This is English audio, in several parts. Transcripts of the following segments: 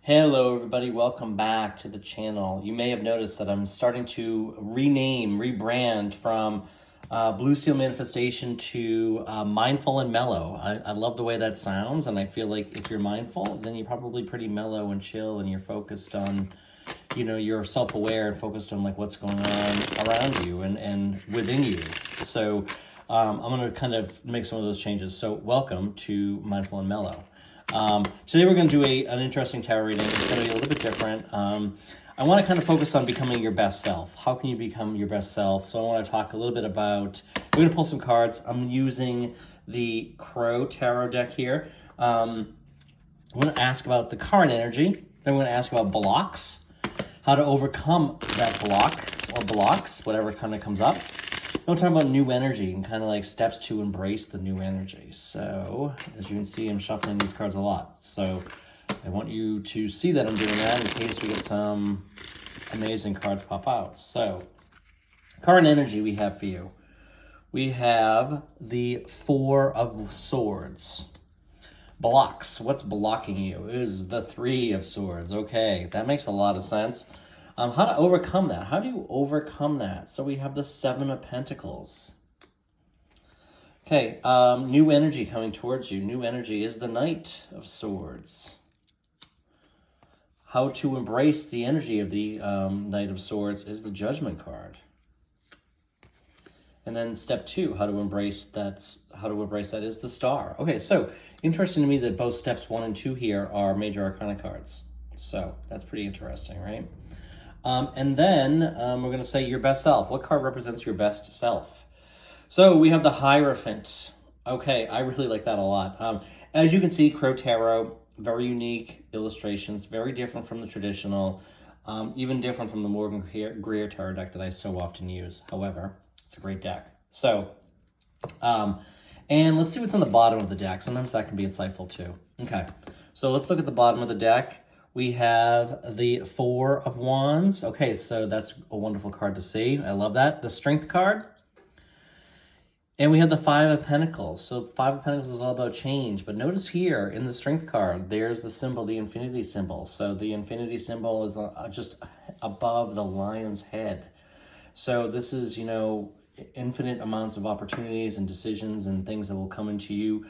Hello everybody, welcome back to the channel. You may have noticed that I'm starting to rebrand from Blue Steel Manifestation to Mindful and Mellow. I love the way that sounds, and I feel like if you're mindful, then you're probably pretty mellow and chill, and you're focused on, you're self-aware and focused on like what's going on around you and within you. So I'm gonna kind of make some of those changes. So welcome to Mindful and Mellow. Today we're going to do an interesting tarot reading. It's going to be a little bit different. I want to kind of focus on becoming your best self. How can you become your best self? So I want to talk a little bit about, we're going to pull some cards. I'm using the Crow Tarot deck here. I'm going to ask about the current energy. Then I'm going to ask about blocks, how to overcome that block or blocks, whatever kind of comes up. We'll talk about new energy and kind of like steps to embrace the new energy. So, as you can see, I'm shuffling these cards a lot. So, I want you to see that I'm doing that in case we get some amazing cards pop out. So, current energy we have for you. We have the Four of Swords. Blocks. What's blocking you? Is the Three of Swords. Okay, that makes a lot of sense. How to overcome that? How do you overcome that? So we have the Seven of Pentacles. Okay, new energy coming towards you. New energy is the Knight of Swords. How to embrace the energy of the Knight of Swords is the Judgment card. And then step two, how to embrace that is the Star. Okay, so interesting to me that both steps 1 and 2 here are Major Arcana cards. So that's pretty interesting, right? And then we're going to say your best self. What card represents your best self? So we have the Hierophant. Okay, I really like that a lot. As you can see, Crow Tarot, very unique illustrations, very different from the traditional, even different from the Morgan Greer Tarot deck that I so often use. However, it's a great deck. So, and let's see what's on the bottom of the deck. Sometimes that can be insightful too. Okay, so let's look at the bottom of the deck. We have the Four of Wands. Okay, so that's a wonderful card to see. I love that. The Strength card. And we have the Five of Pentacles. So Five of Pentacles is all about change. But notice here in the Strength card, there's the symbol, the infinity symbol. So the infinity symbol is just above the lion's head. So this is, infinite amounts of opportunities and decisions and things that will come to you.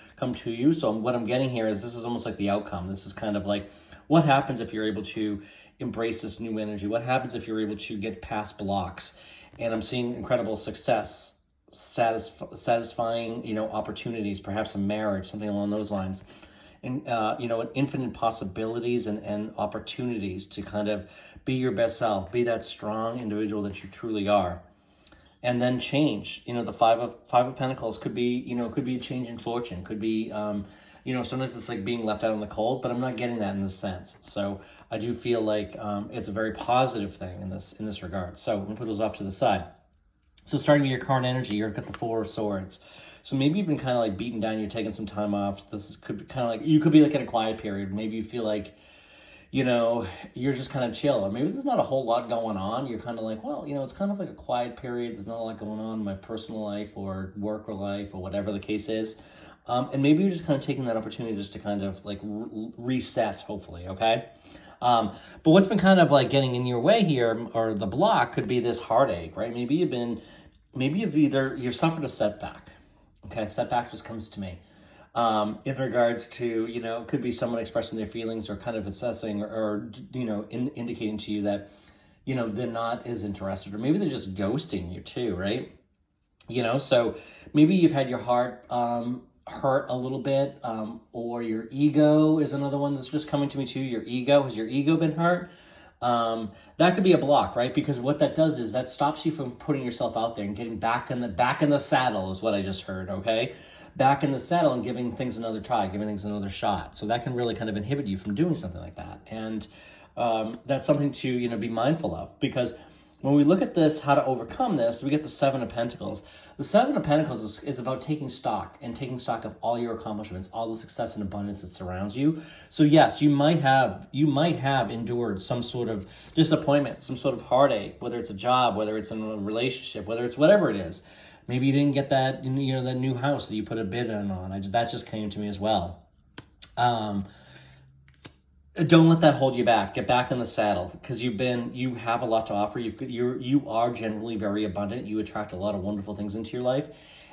So what I'm getting here is this is almost like the outcome. This is kind of like, what happens if you're able to embrace this new energy? What happens if you're able to get past blocks? And I'm seeing incredible success, satisfying, opportunities, perhaps a marriage, something along those lines. And, infinite possibilities and opportunities to kind of be your best self, be that strong individual that you truly are. And then change, the Five of Pentacles could be, could be a change in fortune, could be, sometimes it's like being left out in the cold, but I'm not getting that in this sense. So I do feel like it's a very positive thing in this regard. So I'm gonna put those off to the side. So starting with your current energy, you've got the Four of Swords. So maybe you've been kind of like beaten down, you're taking some time off. Could be kind of like, you could be like in a quiet period. Maybe you feel like, you're just kind of chill. Or maybe there's not a whole lot going on. You're kind of like, well, it's kind of like a quiet period. There's not a lot going on in my personal life or work or life or whatever the case is. And maybe you're just kind of taking that opportunity just to kind of like reset, hopefully, okay? But what's been kind of like getting in your way here, or the block, could be this heartache, right? Maybe you've suffered a setback. Okay, setback just comes to me. In regards to, it could be someone expressing their feelings or kind of assessing or indicating to you that, they're not as interested, or maybe they're just ghosting you too, right? So maybe you've had your heart hurt a little bit, or your ego is another one that's just coming to me too. Your ego, has your ego been hurt? That could be a block, right? Because what that does is that stops you from putting yourself out there and getting back in the saddle is what I just heard, okay? Back in the saddle and giving things another try, giving things another shot. So that can really kind of inhibit you from doing something like that. And that's something to, be mindful of, because when we look at this, how to overcome this, we get the Seven of Pentacles. The Seven of Pentacles is about taking stock of all your accomplishments, all the success and abundance that surrounds you. So yes, you might have endured some sort of disappointment, some sort of heartache, whether it's a job, whether it's in a relationship, whether it's whatever it is. Maybe you didn't get that, that new house that you put a bid in on. That just came to me as well. Don't let that hold you back. Get back in the saddle because you have a lot to offer. You are generally very abundant. You attract a lot of wonderful things into your life.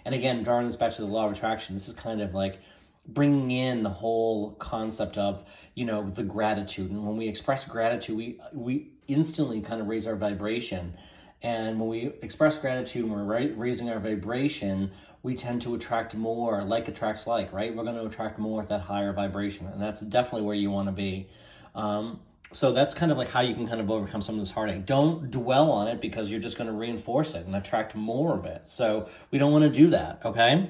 And again, drawing this back to the law of attraction, this is kind of like bringing in the whole concept of, the gratitude. And when we express gratitude, we instantly kind of raise our vibration. And when we express gratitude and we're raising our vibration, we tend to attract more. Like attracts like, right? We're going to attract more at that higher vibration. And that's definitely where you want to be. So that's kind of like how you can kind of overcome some of this heartache. Don't dwell on it because you're just going to reinforce it and attract more of it. So we don't want to do that, okay?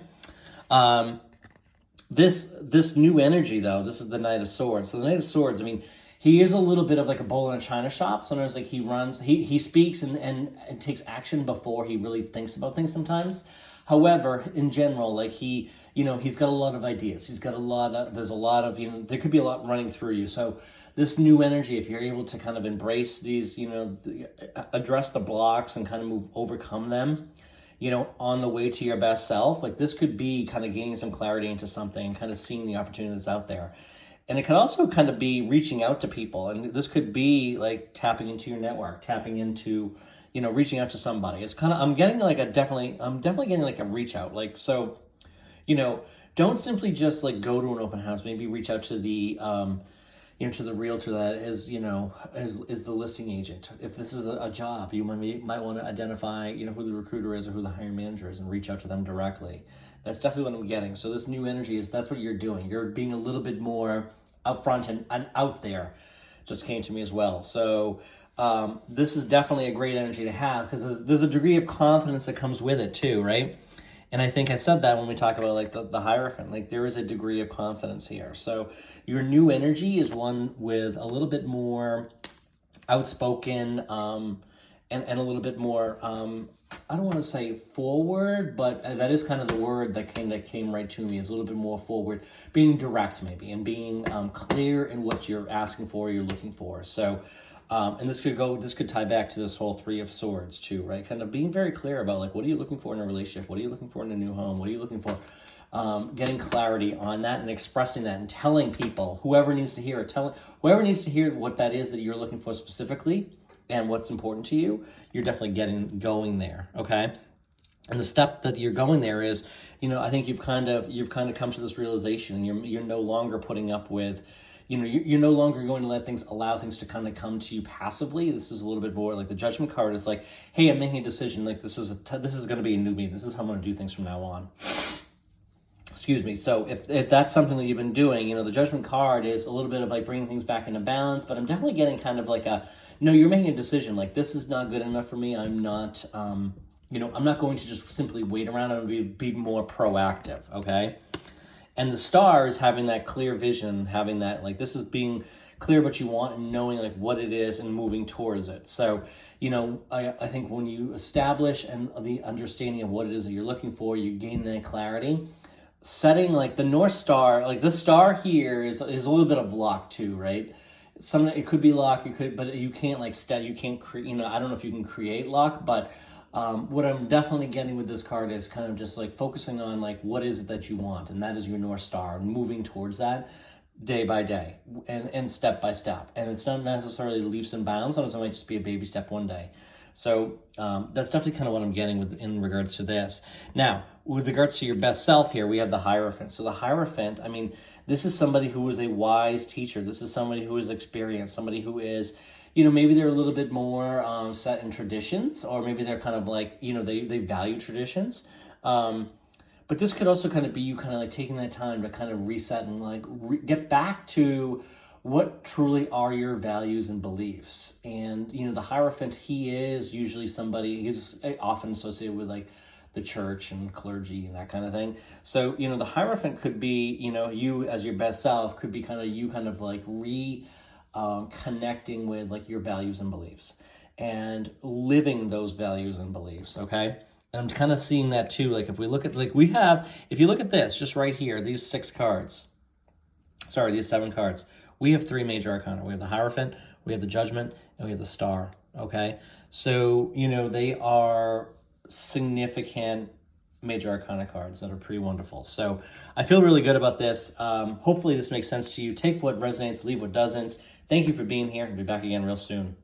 This new energy, though, this is the Knight of Swords. So the Knight of Swords, I mean, he is a little bit of like a bull in a china shop. Sometimes like he speaks and takes action before he really thinks about things sometimes. However, in general, like he's got a lot of ideas. There's a lot of, there could be a lot running through you. So this new energy, if you're able to kind of embrace these, address the blocks and kind of overcome them, on the way to your best self, like this could be kind of gaining some clarity into something and kind of seeing the opportunity that's out there. And it could also kind of be reaching out to people. And this could be like tapping into your network, tapping into, reaching out to somebody. It's kind of, I'm definitely getting like a reach out. Like, so, don't simply just like go to an open house, maybe reach out to the, to the realtor that is, is the listing agent. If this is a job, you might want to identify, who the recruiter is or who the hiring manager is and reach out to them directly. That's definitely what I'm getting. So this new energy that's what you're doing. You're being a little bit more upfront and out there. Just came to me as well. So this is definitely a great energy to have because there's a degree of confidence that comes with it too, right? And I think I said that when we talk about like the Hierophant, like there is a degree of confidence here. So your new energy is one with a little bit more outspoken and a little bit more, I don't want to say forward, but that is kind of the word that came right to me, is a little bit more forward, being direct maybe, and being clear in what you're asking for, you're looking for. So, and this could tie back to this whole Three of Swords too, right? Kind of being very clear about like, what are you looking for in a relationship? What are you looking for in a new home? What are you looking for? Getting clarity on that and expressing that and telling people, whoever needs to hear it, whoever needs to hear what that is that you're looking for specifically and what's important to you, you're definitely going there, okay? And the step that you're going there is, I think you've kind of come to this realization, and you're no longer putting up with, you're no longer going to allow things to kind of come to you passively. This is a little bit more like the Judgment card is like, hey, I'm making a decision. Like this is going to be a new me. This is how I'm going to do things from now on. Excuse me. So if that's something that you've been doing, the Judgment card is a little bit of like bringing things back into balance, but I'm definitely getting kind of like no, you're making a decision. Like this is not good enough for me. I'm not, I'm not going to just simply wait around. I'm going to be more proactive. Okay. And the Star is having that clear vision, having that, like, this is being clear what you want and knowing like what it is and moving towards it. So, I think when you establish and the understanding of what it is that you're looking for, you gain that clarity. Setting like the North Star, like the star here is a little bit of luck too, right? It could be luck, but you can't you can't create, I don't know if you can create luck, but what I'm definitely getting with this card is kind of just like focusing on like what is it that you want, and that is your North Star, and moving towards that day by day and step by step. And it's not necessarily leaps and bounds. Sometimes it might just be a baby step one day. So that's definitely kind of what I'm getting in regards to this. Now, with regards to your best self here, we have the Hierophant. So the Hierophant, I mean, this is somebody who is a wise teacher. This is somebody who is experienced, somebody who is, maybe they're a little bit more set in traditions, or maybe they're kind of like, they value traditions. But this could also kind of be you kind of like taking that time to kind of reset and like get back to what truly are your values and beliefs. And, the Hierophant, he is usually he's often associated with like the church and clergy and that kind of thing. So, the Hierophant could be, you as your best self could be kind of you kind of like connecting with like your values and beliefs and living those values and beliefs, okay? And I'm kind of seeing that too. Like if we look at, like if you look at this, just right here, these 7 cards, we have 3 major arcana. We have the Hierophant, we have the Judgment, and we have the Star, okay? So, they are significant major arcana cards that are pretty wonderful. So I feel really good about this. Hopefully this makes sense to you. Take what resonates, leave what doesn't. Thank you for being here. I'll be back again real soon.